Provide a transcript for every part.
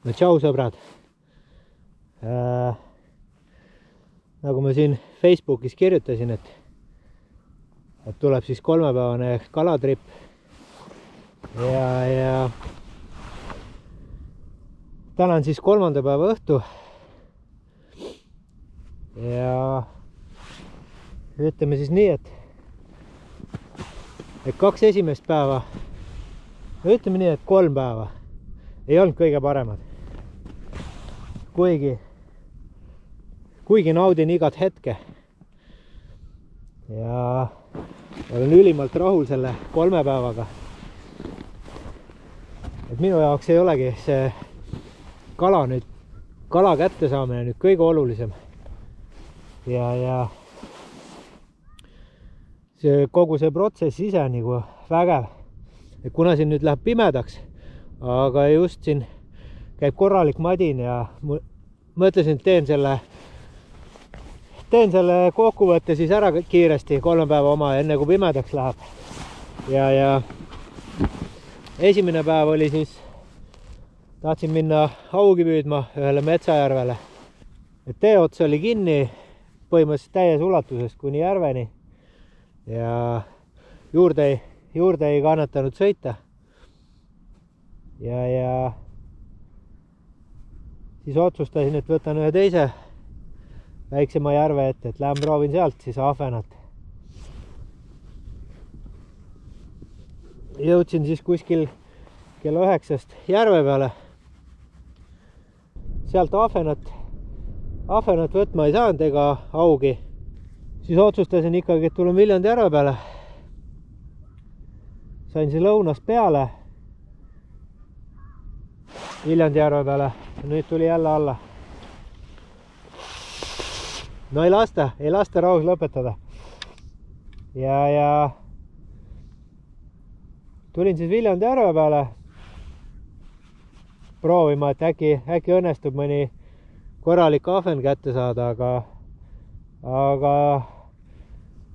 no tšau sõbrad. Nagu ma siin Facebookis kirjutasin, et tuleb siis 3-päevane kalatripp ja täna on siis 3. päeva õhtu ja ütleme siis nii, et 2 esimest päeva, ütleme nii, et 3 päeva ei olnud kõige paremad. Kuigi naudin igat hetke ja olen ülimalt rahul selle 3 päevaga. Et minu jaoks ei olegi see kala kätte saamine nüüd kõige olulisem. Ja kogu see protsess ise on nagu vägev. Et kuna siin nüüd läheb pimedaks, aga just siin käib korralik madin ja mõtlesin, et teen selle kokkuvõtte siis ära kiiresti 3 päeva oma, enne kui pimedaks läheb. Ja esimene päev oli siis, tahtsin minna haugi püüdma ühele metsajärvele. Et tee ots oli kinni põhimõtteliselt täies ulatuses kuni järveni ja juurde ei kannatanud sõita. Ja siis otsustasin, et võtan ühe teise väiksema järve ette, et lähen proovin sealt siis ahvenat. Jõudsin siis kuskil kella 9 järve peale. Sealt ahvenat võtma ei saanud ega haugi. Siis otsustasin ikkagi, et tulen Viljandi järve peale. Sain see lõunas peale Viljandi järve peale ja nüüd tuli jälle alla. No ei lasta rahus lõpetada. Ja tulin siis Viljandi järve peale proovima, et äkki õnnestub mõni korralik ahven kätte saada, aga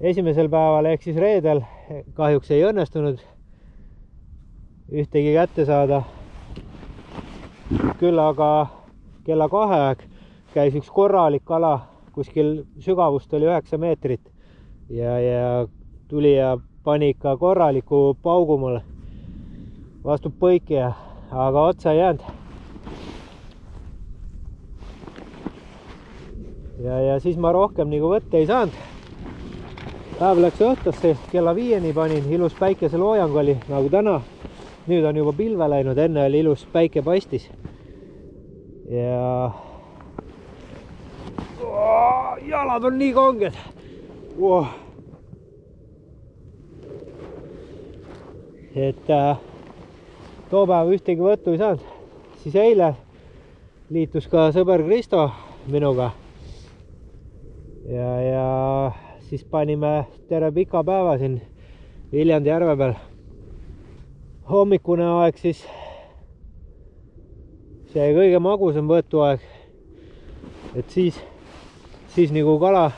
esimesel päeval ehk siis reedel kahjuks ei õnnestunud ühtegi kätte saada. Küll aga kella 2 aeg käis üks korralik kala, kuskil sügavust oli 9 meetrit ja tuli ja pani ikka korraliku paugu mulle vastu põiki, aga otsa ei jäänud. Ja siis ma rohkem nagu võtta ei saanud. Päev läks õhtusse, kella 5 panin, ilus päikeseloojang oli nagu täna. Nüüd on juba pilve läinud, enne oli ilus päike paistis. Ja jalad on nii kanged. Et too päev ühtegi võttu ei saanud. Siis eile liitus ka sõber Kristo minuga. Ja siis panime terve pika päeva siin Viljandi järve peal. Hommikune aeg siis see kõige magusam võtuaeg. Et siis nagu kala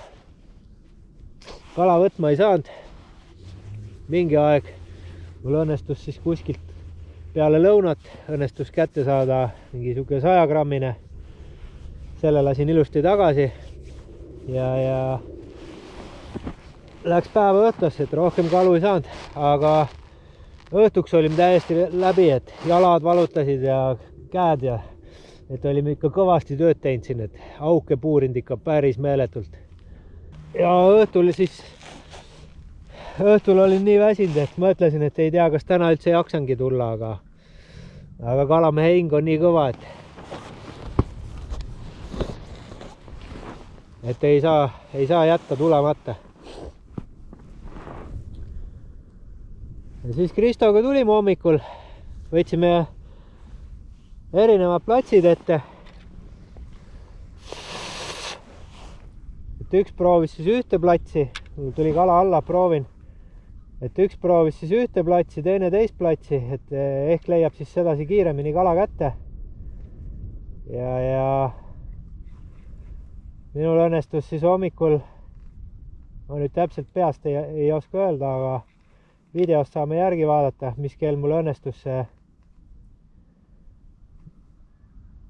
võtma ei saanud. Mingi aeg mul õnnestus siis kuskilt peale lõunat õnnestus kätte saada mingi siuke 100 grammine. Selle lasin ilusti tagasi ja läks päeva õhtusse, et rohkem kalu ei saanud, aga õhtuks olime täiesti läbi, et jalad valutasid ja käed ja et olime ikka kõvasti tööd teinud siin, et auke puurinud ikka päris meeletult. Ja õhtul olin nii väsinud, et mõtlesin, et ei tea, kas täna üldse jaksangi tulla, aga kalamehe hing on nii kõva, et ei saa jätta tulemata. Ja siis Kristoga tulime hommikul, võtsime erinevad platsid ette. Et üks proovis siis ühte platsi, tuli kala alla, proovin. Et üks proovis siis ühte platsi, teine teist platsi, et ehk leiab siis sedasi kiiremini kala kätte. Ja minul õnnestus siis hommikul, ma nüüd täpselt peast ei oska öelda, aga videost saame järgi vaadata, mis kell mul õnnestus see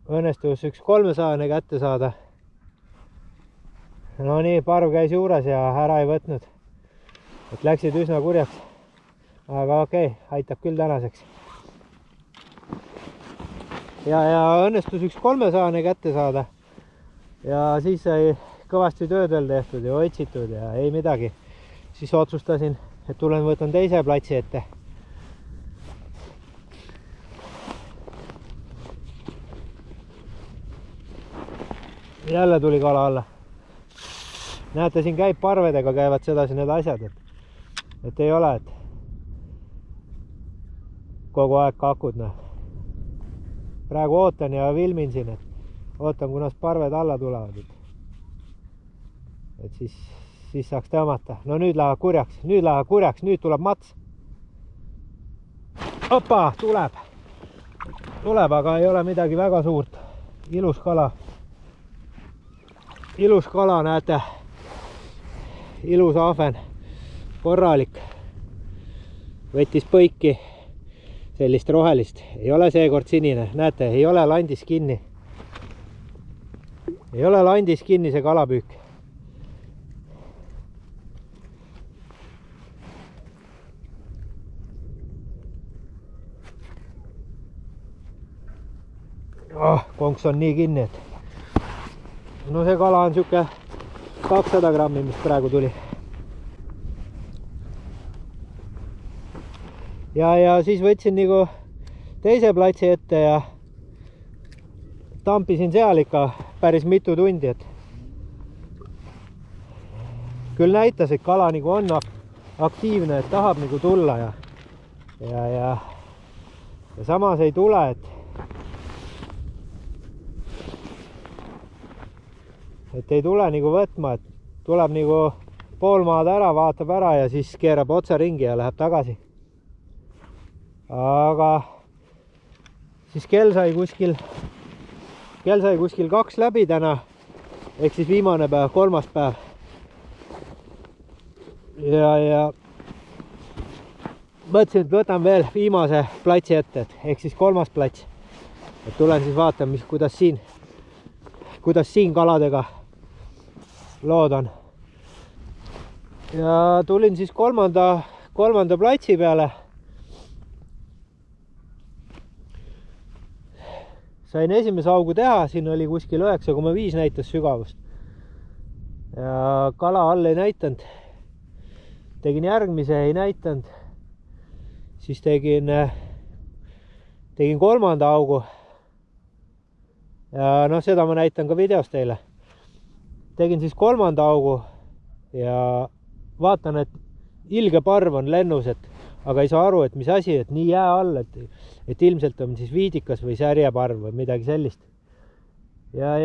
õnnestus üks 300 kätte saada. No nii, parv käis juures ja ära ei võtnud. Et läksid üsna kurjaks. Aga okei, aitab küll tänaseks. Ja õnnestus üks 300 kätte saada. Ja siis sai kõvasti tööd veel tehtud ja otsitud ja ei midagi. Siis otsustasin, et tulen võtan teise platsi ette. Jälle tuli kala alla. Näete, siin käib parvedega, käivad sedasi need asjad, et ei ole, et kogu aeg kakud. Praegu ootan ja filmin siin, et ootan, kunas parved alla tulevad. Et siis saaks tõmmata. No nüüd läheb kurjaks, nüüd tuleb mats. Opa, tuleb, aga ei ole midagi väga suurt. Ilus kala. Ilus kala, näete. Ilus ahven, korralik. Võttis põiki sellist rohelist. Ei ole seekord sinine, näete, ei ole landis kinni. Ei ole landis kinni see kalapüük. Konks on nii kinni, et no see kala on siuke 200 grammi, mis praegu tuli. Ja siis võtsin nagu teise platsi ette ja tampisin seal ikka päris mitu tundi, et küll näitas, et kala nagu on aktiivne, et tahab nagu tulla ja samas ei tule, et ei tule nagu võtma, et tuleb nagu pool maad ära, vaatab ära ja siis keerab otsa ringi ja läheb tagasi. Aga siis kell sai kuskil 2 läbi täna, ehk siis viimane päev, 3. päev. Ja mõtlesin, et võtan veel viimase platsi ette, ehk siis 3. plats. Et tulen siis vaatan, kuidas siin kaladega lood on. Ja tulin siis kolmanda platsi peale. Sain esimese augu teha, siin oli kuskil 9,5 näitas sügavust. Ja kala all ei näitanud. Tegin järgmise, ei näitanud. Siis tegin 3. augu. Ja noh, seda ma näitan ka videos teile. Tegin siis 3. augu ja vaatan, et ilge parv on lennus, aga ei saa aru, et mis asi, et nii jää all, et ilmselt on siis viidikas või särjeparv või midagi sellist. Ja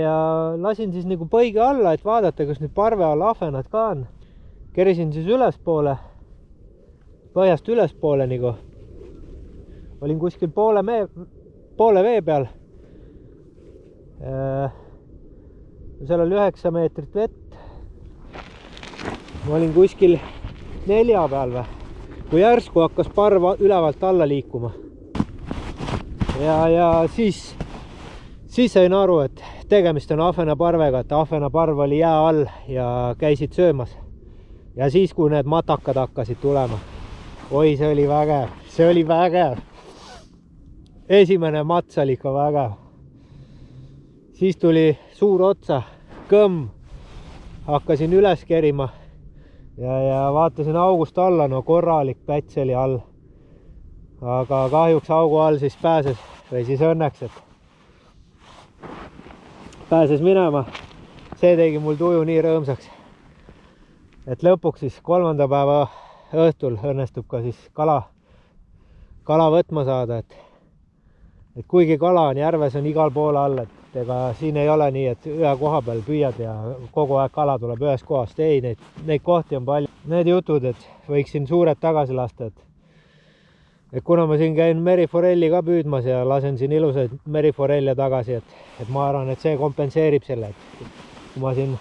lasin siis nagu põige alla, et vaadata, kas nüüd parve all ahvenad ka on. Kerisin siis ülespoole, põhjast ülespoole nagu. Olin kuskil poole vee peal. Seal oli 9 meetrit vett. Ma olin kuskil 4 peal või. Kui järsku hakkas parv ülevalt alla liikuma. Ja siis sain aru, et tegemist on ahvenaparvega, et ahvenaparv oli jää all ja käisid söömas. Ja siis, kui need matakad hakkasid tulema. Oi, see oli vägev. Esimene mats oli ikka vägev. Siis tuli suur otsa, kõmm. Hakkasin üles kerima. Ja vaatasin august alla, no korralik päts oli all. Aga kahjuks augu all siis pääses, või siis õnneks, et pääses minema. See tegi mul tuju nii rõõmsaks. Et lõpuks siis 3. päeva õhtul õnnestub ka siis kala võtma saada. Et kuigi kala on järves, on igal pool all, et ega siin ei ole nii, et ühe koha peal püüad ja kogu aeg kala tuleb ühest kohast. Ei, neid kohti on palju. Need jutud, et võiksin suured tagasi lasta, et kuna ma siin käin meriforelli ka püüdmas ja lasen siin ilusaid meriforelle tagasi, et ma arvan, et see kompenseerib selle, et kui ma siin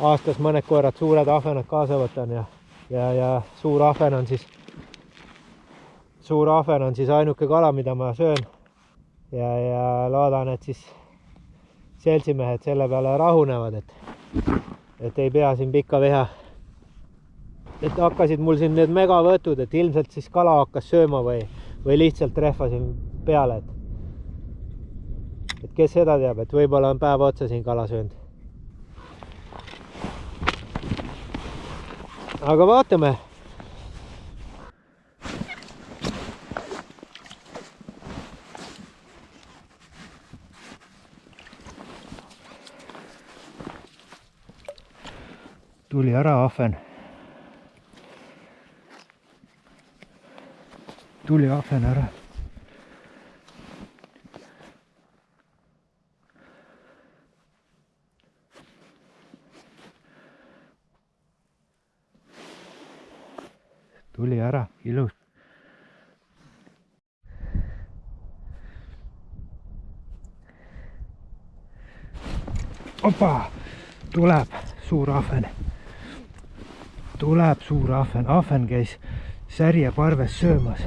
aastas mõned korrad suured ahvenad kaasa võtan ja suur ahven on siis ainuke kala, mida ma söön ja loodan, et siis seltsimehed selle peale rahunevad, et ei pea siin pikka veha. Et hakkasid mul siin need megavõtud, et ilmselt siis kala hakkas sööma või lihtsalt rehvasin peale. Et kes seda teab, et võib-olla on päeva otsa siin kala söönud. Aga vaatame. Tuli ära ahven. Tuli ahven ära. Tuli ära, ilus. Opa, tuleb suur ahven. Tuleb suur ahven. Ahven käis särjeparves söömas.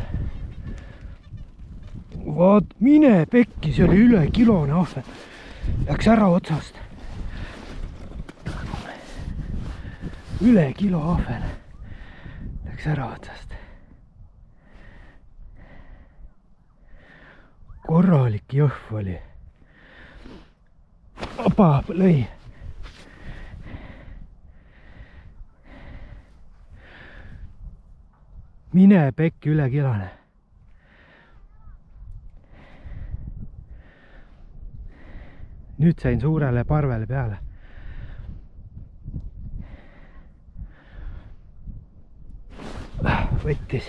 Vaat, mine pekki, see oli üle kilone ahven. Läks ära otsast. Üle kilo ahven. Läks ära otsast. Korralik jõhv oli. Opa, lõi. Mine pekki, üle kilone. Nüüd sain suurele parvele peale. Võttis.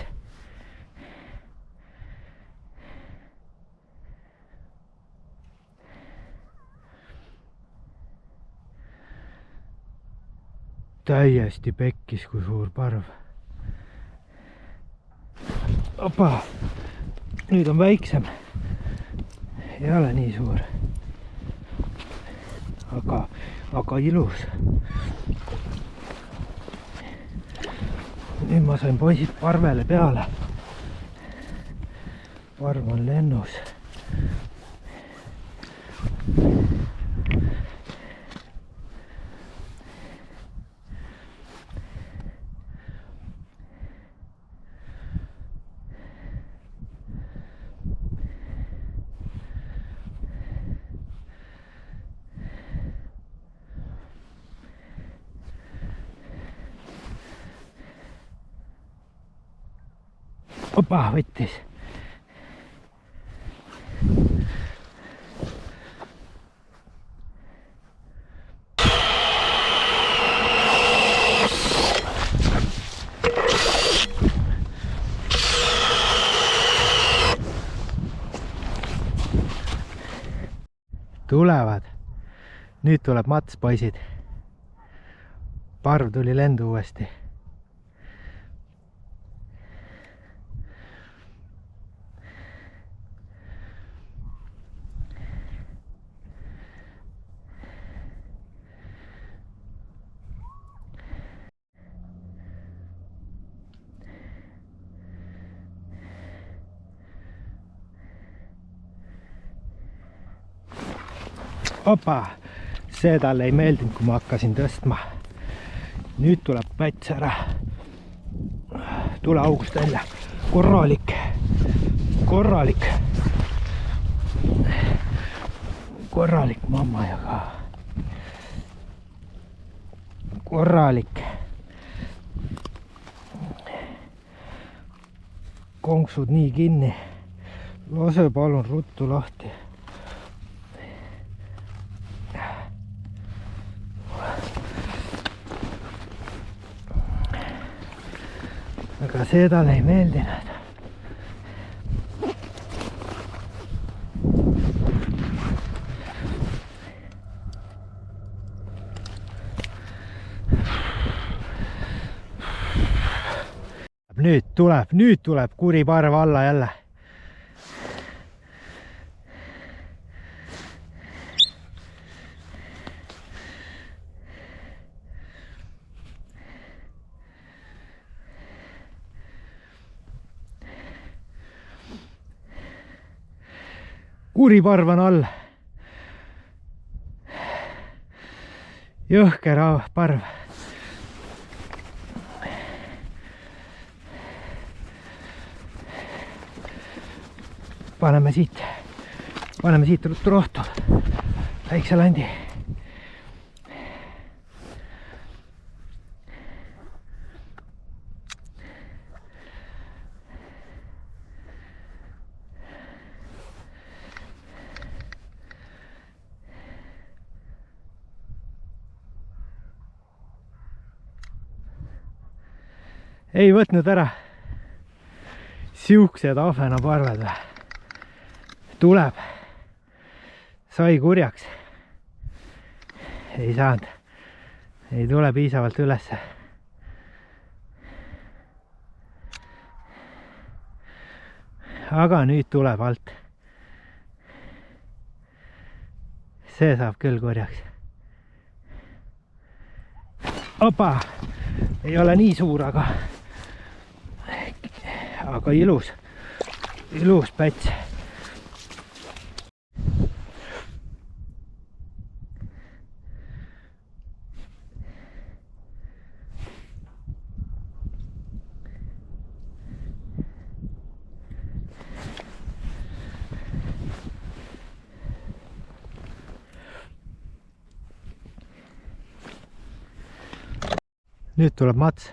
Täiesti pekkis, kui suur parv. Opa, nüüd on väiksem. Ei ole nii suur. Aga ilus. Nüüd ma sain poisid parvele peale. Parv on lennus. Opa, võttis. Tulevad. Nüüd tuleb mats, poisid. Parv tuli lendu uuesti. Opa, see talle ei meeldinud, kui ma hakkasin tõstma. Nüüd tuleb päts ära. Tule august välja. Korralik. Korralik. Korralik mamma ja ka. Korralik. Konksud nii kinni. Lase palun ruttu lahti. Aga see talle ei meeldinud. Nüüd tuleb kuri parv alla jälle. Kuri parv on all. jõhker parv. Paneme siit ruttu rohtu väikse landi. Ei võtnud ära. Siuksed ahvenaparved või? Tuleb. Sai kurjaks. Ei saanud. Ei tule piisavalt ülesse. Aga nüüd tuleb alt. See saab küll kurjaks. Opa! Ei ole nii suur, aga ilus päts. Nüüd tuleb mats.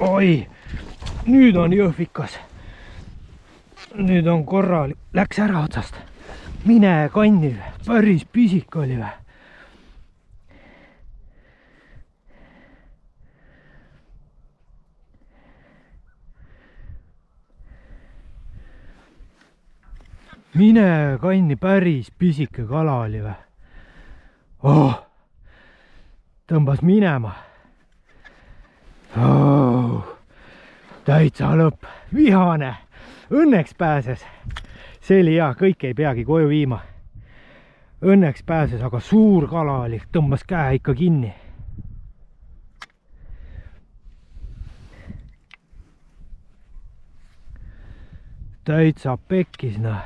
Oi, nüüd on jõhvikas. Nüüd on korral, läks ära otsast. Mine kanni, päris pisik oli või. Mine kanni, päris pisike kala oli või. Oh, tõmbas minema. Oh, täitsa lõpp, vihane, õnneks pääses. See oli hea, kõik ei peagi koju viima. Õnneks pääses, aga suur kala oli, tõmbas käe ikka kinni. Täitsa pekkis, noh.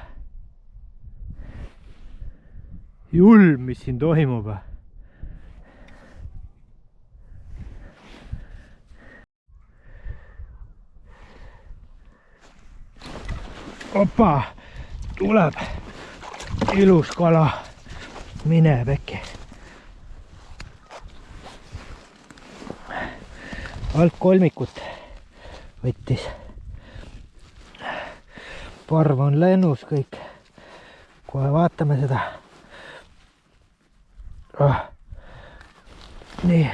Julm, mis siin toimub. Opa, tuleb ilus kala. Mine pekki. Alt kolmikut võttis. Parv on lennus kõik. Kohe vaatame seda. Nii.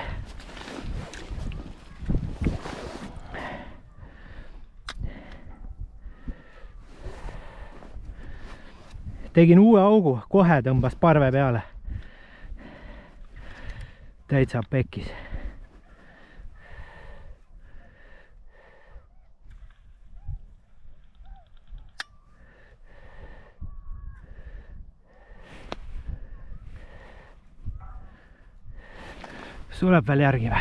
Tegin uue augu, kohe tõmbas parve peale. Täitsa pekkis. Tuleb veel järgi või?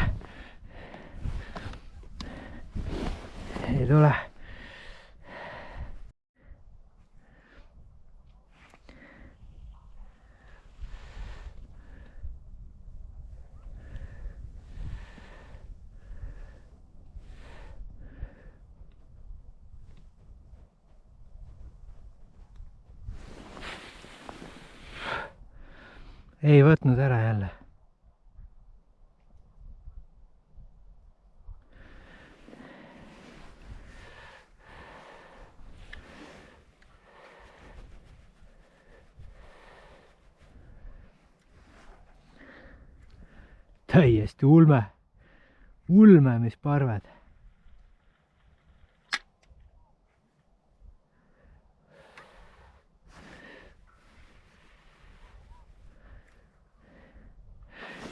Ei tule. Ei võtnud ära jälle. Täiesti ulme, mis parved.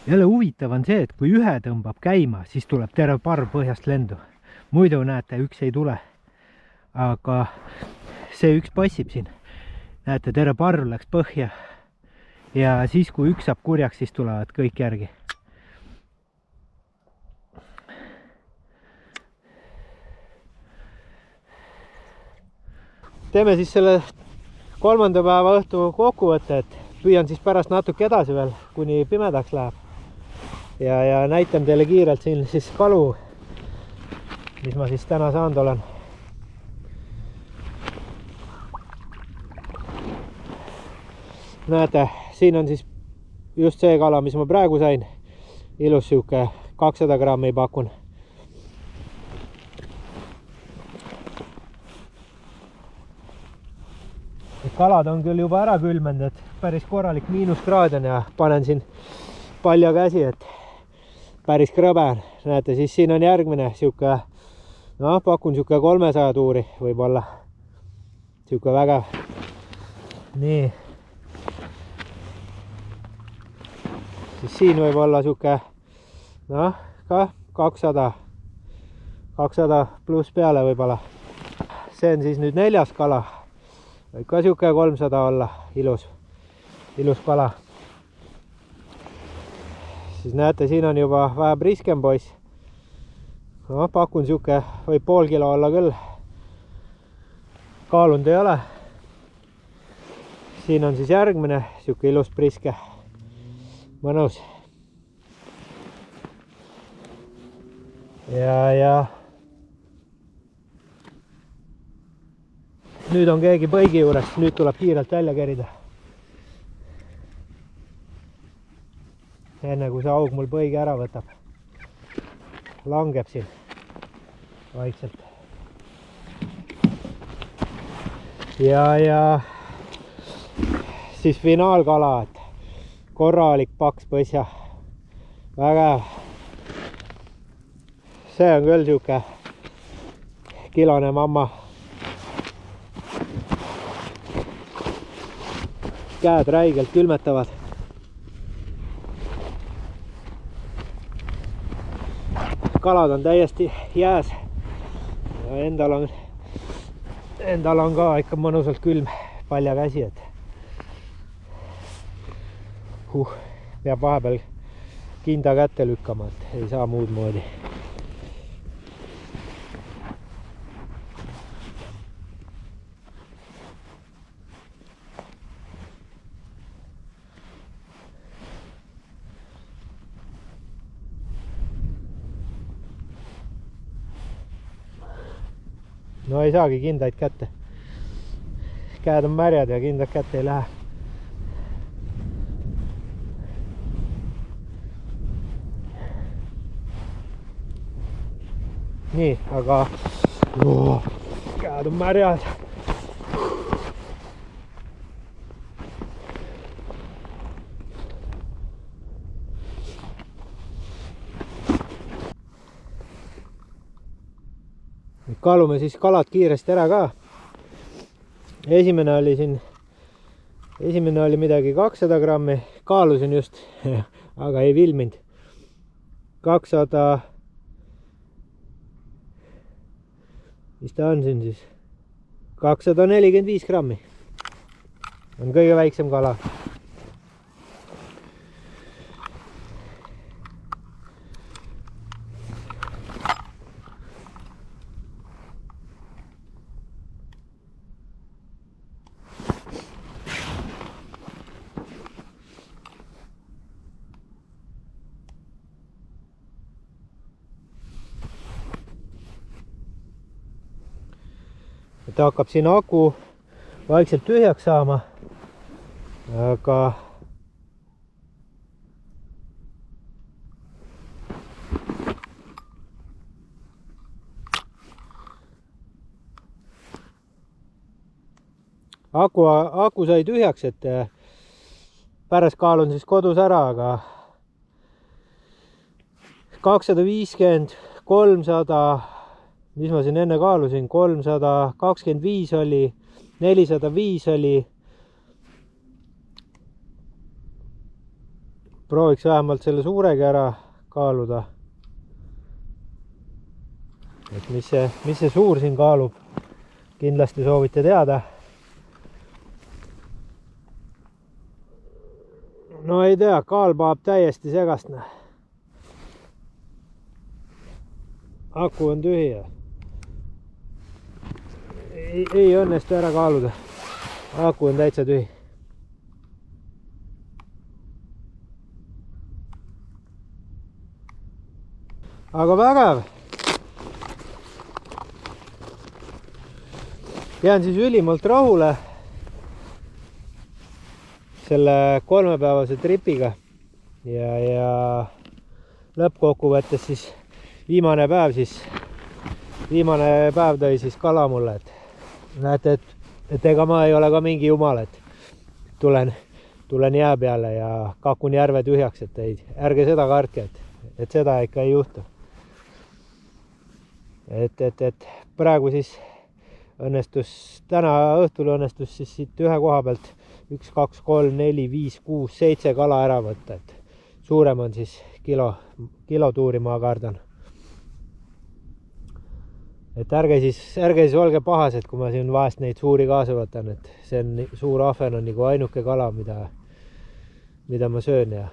Jälle huvitav on see, et kui ühe tõmbab käima, siis tuleb terve parv põhjast lendu. Muidu näete, üks ei tule. Aga see üks passib siin. Näete, terve parv läks põhja. Ja siis, kui üks saab kurjaks, siis tulevad kõik järgi. Teeme siis selle kolmanda päeva õhtu kokkuvõte, et püüan siis pärast natuke edasi veel, kuni pimedaks läheb. Ja näitan teile kiirelt siin siis kalu, mis ma siis täna saanud olen. Näete, siin on siis just see kala, mis ma praegu sain. Ilus siuke 200 grammi pakun. Kalad on küll juba ära külmenud, et päris korralik miinuskraad on ja panen siin palja käsi, et päris krõbe on. Näete, siis siin on järgmine siuke, noh, pakun siuke 300 tuuri võib-olla. Siuke vägev. Nii. Siis siin võib olla siuke, noh, ka 200 pluss peale võib-olla. See on siis nüüd 4. kala. Võib ka siuke 300 olla, ilus kala. Siis näete, siin on juba vähe priskem poiss. No, pakun siuke, võib pool kilo olla küll. Kaalunud ei ole. Siin on siis järgmine siuke ilus priske. Mõnus. Ja nüüd on keegi põigi juures, nüüd tuleb kiirelt välja kerida. Enne kui see aug mul põigi ära võtab. Langeb siin vaikselt. Ja siis finaalkala, et korralik paks põsja. Vägev. See on küll siuke kilone mamma. Käed räigelt külmetavad. Kalad on täiesti jääs. Ja endal on ka ikka mõnusalt külm palja käsi, et peab vahepeal kinda kätte lükkama, et ei saa muud moodi. No ei saagi kindaid kätte. Käed on märjad ja kindad kätte ei lähe. Nii, aga käed on märjad. Kaalume siis kalad kiiresti ära ka. Esimene oli midagi 200 grammi. Kaalusin just, aga ei filminud. 200. Mis ta on siin siis? 245 grammi. On kõige väiksem kala. Ta hakkab siin aku vaikselt tühjaks saama, aga aku sai tühjaks, et pärast kaalun siis kodus ära, aga 250, 300, mis ma siin enne kaalusin, 325 oli, 405 oli. Prooviks vähemalt selle suuregi ära kaaluda. Et mis see suur siin kaalub, kindlasti soovite teada. No ei tea, kaal paab täiesti segast. Aku on tühi. Ei õnnestu ära kaaluda. aku on täitsa tühi. Aga vägev. Jään siis ülimalt rahule selle 3-päevase tripiga ja lõppkokkuvõttes siis viimane päev tõi siis kala mulle, et näete, et ega ma ei ole ka mingi jumal, et tulen jää peale ja kakun järve tühjaks, et ärge seda kartke, et seda ikka ei juhtu. Et praegu siis täna õhtul õnnestus siis siit ühe koha pealt 1, 2, 3, 4, 5, 6, 7 kala ära võtta, et suurem on siis kilo tuuri, ma kardan. Et ärge siis olge pahased, kui ma siin vahest neid suuri kaasa võtan, et see on suur ahven on nagu ainuke kala, mida ma söön ja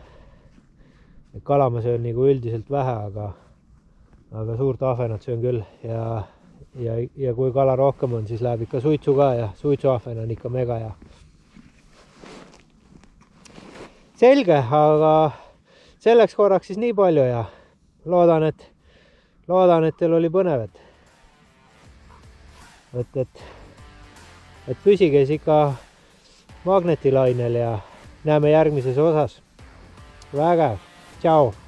kala ma söön nagu üldiselt vähe, aga suurt ahvenat söön küll ja kui kala rohkem on, siis läheb ikka suitsu ka ja suitsuahven on ikka mega hea. Selge, aga selleks korraks siis nii palju ja loodan, et teil oli põnev, et püsige siis ikka magnetilainel ja näeme järgmises osas. Vägev, tšau!